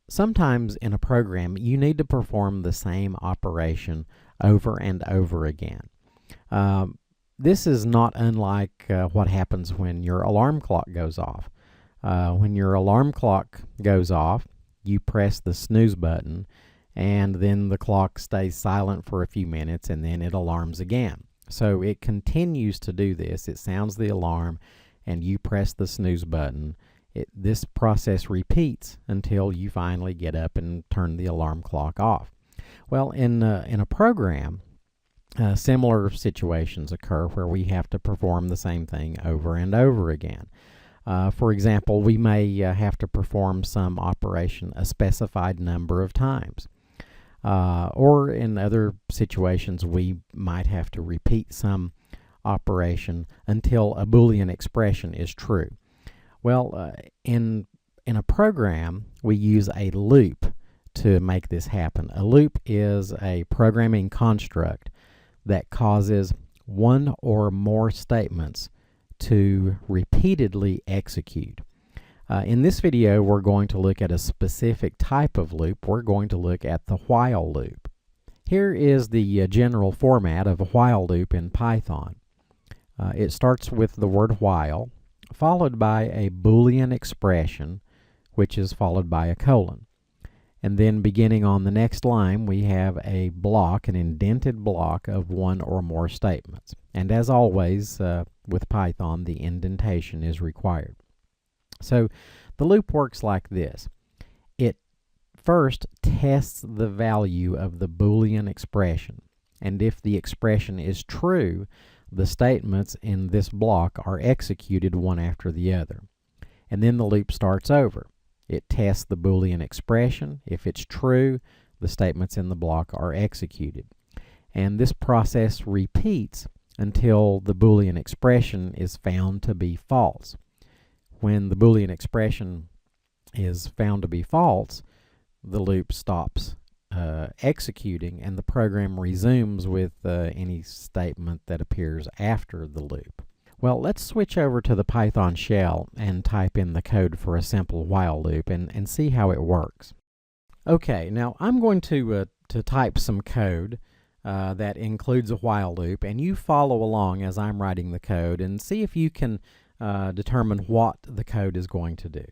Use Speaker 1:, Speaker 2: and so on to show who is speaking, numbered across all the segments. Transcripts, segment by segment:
Speaker 1: Sometimes in a program you need to perform the same operation over and over again. This is not unlike what happens when your alarm clock goes off. When your alarm clock goes off, you press the snooze button, and then the clock stays silent for a few minutes, and then it alarms again. So it continues to do this. It sounds the alarm, and you press the snooze button. This process repeats until you finally get up and turn the alarm clock off. Well, in a program, similar situations occur where we have to perform the same thing over and over again. For example, we may have to perform some operation a specified number of times. Or in other situations, we might have to repeat some operation until a Boolean expression is true. Well, in a program, we use a loop to make this happen. A loop is a programming construct that causes one or more statements to repeatedly execute. In this video, we're going to look at a specific type of loop. We're going to look at the while loop. Here is the general format of a while loop in Python. It starts with the word while, followed by a Boolean expression, which is followed by a colon. And then beginning on the next line, we have a block, an indented block of one or more statements. And as always, with Python, the indentation is required. So the loop works like this. It first tests the value of the Boolean expression. And if the expression is true, the statements in this block are executed one after the other. And then the loop starts over. It tests the Boolean expression. If it's true, the statements in the block are executed. And this process repeats until the Boolean expression is found to be false. When the Boolean expression is found to be false, the loop stops executing, and the program resumes with any statement that appears after the loop. Well, let's switch over to the Python shell and type in the code for a simple while loop and see how it works. Okay, now I'm going to type some code that includes a while loop, and you follow along as I'm writing the code and see if you can determine what the code is going to do.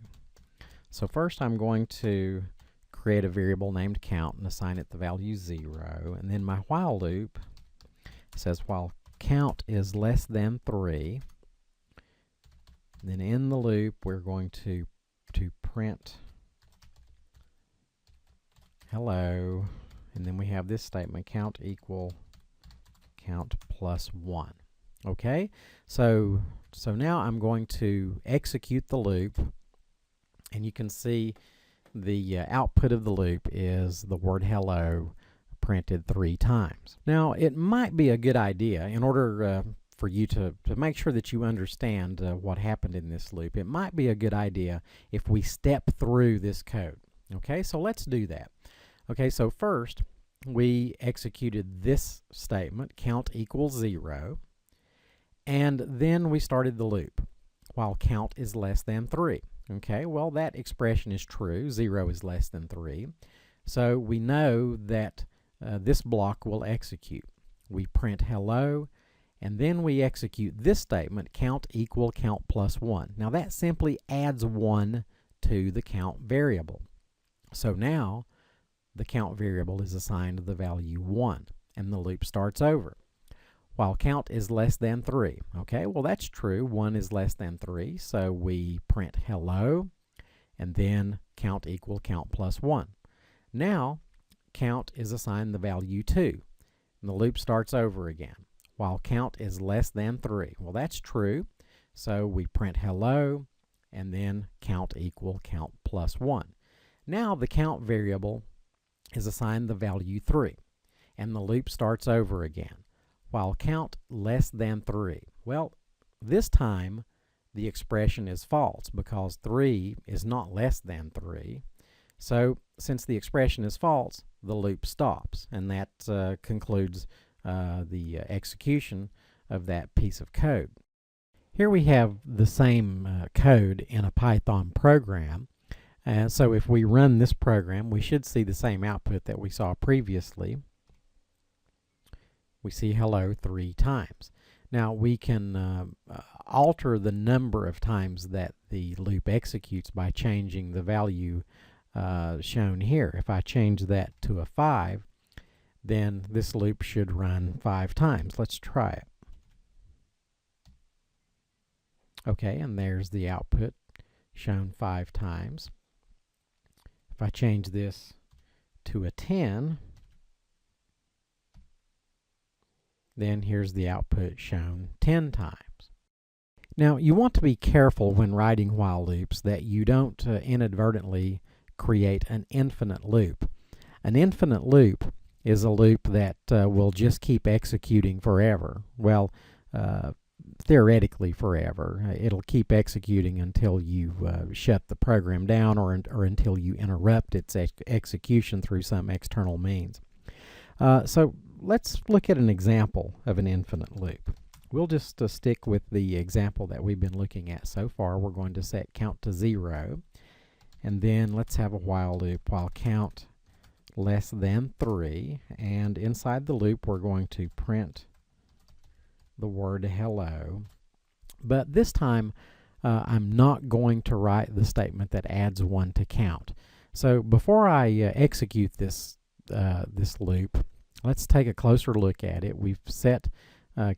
Speaker 1: So first I'm going to create a variable named count and assign it the value 0, and then my while loop says while count is less than 3, then in the loop we're going to print hello, and then we have this statement, count equal count plus 1. Okay, so now I'm going to execute the loop, and you can see the output of the loop is the word hello printed 3 times. Now, it might be a good idea, in order for you to make sure that you understand what happened in this loop, it might be a good idea if we step through this code. Okay, so let's do that. Okay, so first we executed this statement, count equals 0, and then we started the loop while count is less than 3. Okay, well, that expression is true. 0 is less than 3. So we know that this block will execute. We print hello, and then we execute this statement, count equal count plus 1. Now that simply adds 1 to the count variable. So now the count variable is assigned the value 1, and the loop starts over. While count is less than 3. Okay, well, that's true. 1 is less than 3, so we print hello, and then count equal count plus 1. Now, count is assigned the value 2, and the loop starts over again. While count is less than 3. Well, that's true, so we print hello, and then count equal count plus 1. Now, the count variable is assigned the value 3, and the loop starts over again. While count less than 3. Well, this time the expression is false because 3 is not less than 3. So since the expression is false, the loop stops, and that concludes the execution of that piece of code. Here we have the same code in a Python program. So if we run this program, we should see the same output that we saw previously. We see hello 3 times. Now we can alter the number of times that the loop executes by changing the value shown here. If I change that to a 5, then this loop should run 5 times. Let's try it. Okay, and there's the output shown 5 times. If I change this to a 10, then here's the output shown 10 times. Now, you want to be careful when writing while loops that you don't inadvertently create an infinite loop. An infinite loop is a loop that will just keep executing forever. Well, theoretically forever. It'll keep executing until you shut the program down or until you interrupt its execution through some external means. So let's look at an example of an infinite loop. We'll just stick with the example that we've been looking at so far. We're going to set count to 0, and then let's have a while loop while count less than 3, and inside the loop we're going to print the word hello, but this time I'm not going to write the statement that adds 1 to count. So before I execute this loop, let's take a closer look at it. We've set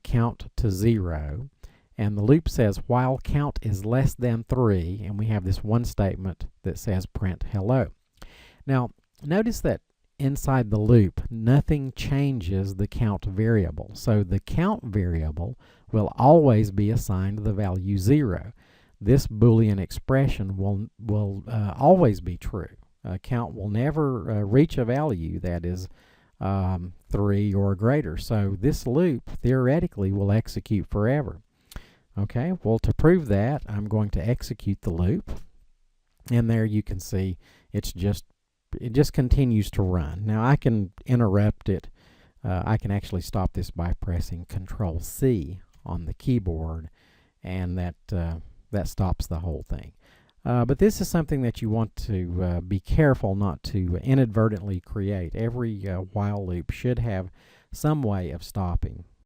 Speaker 1: count to 0, and the loop says while count is less than 3, and we have this one statement that says print hello. Now notice that inside the loop nothing changes the count variable, so the count variable will always be assigned the value 0. This Boolean expression will always be true. Count will never reach a value that is 3 or greater, so this loop theoretically will execute forever. Okay, well, to prove that, I'm going to execute the loop, and there you can see it just continues to run. Now I can interrupt it. I can actually stop this by pressing Control-C on the keyboard, and that stops the whole thing. But this is something that you want to be careful not to inadvertently create. Every while loop should have some way of stopping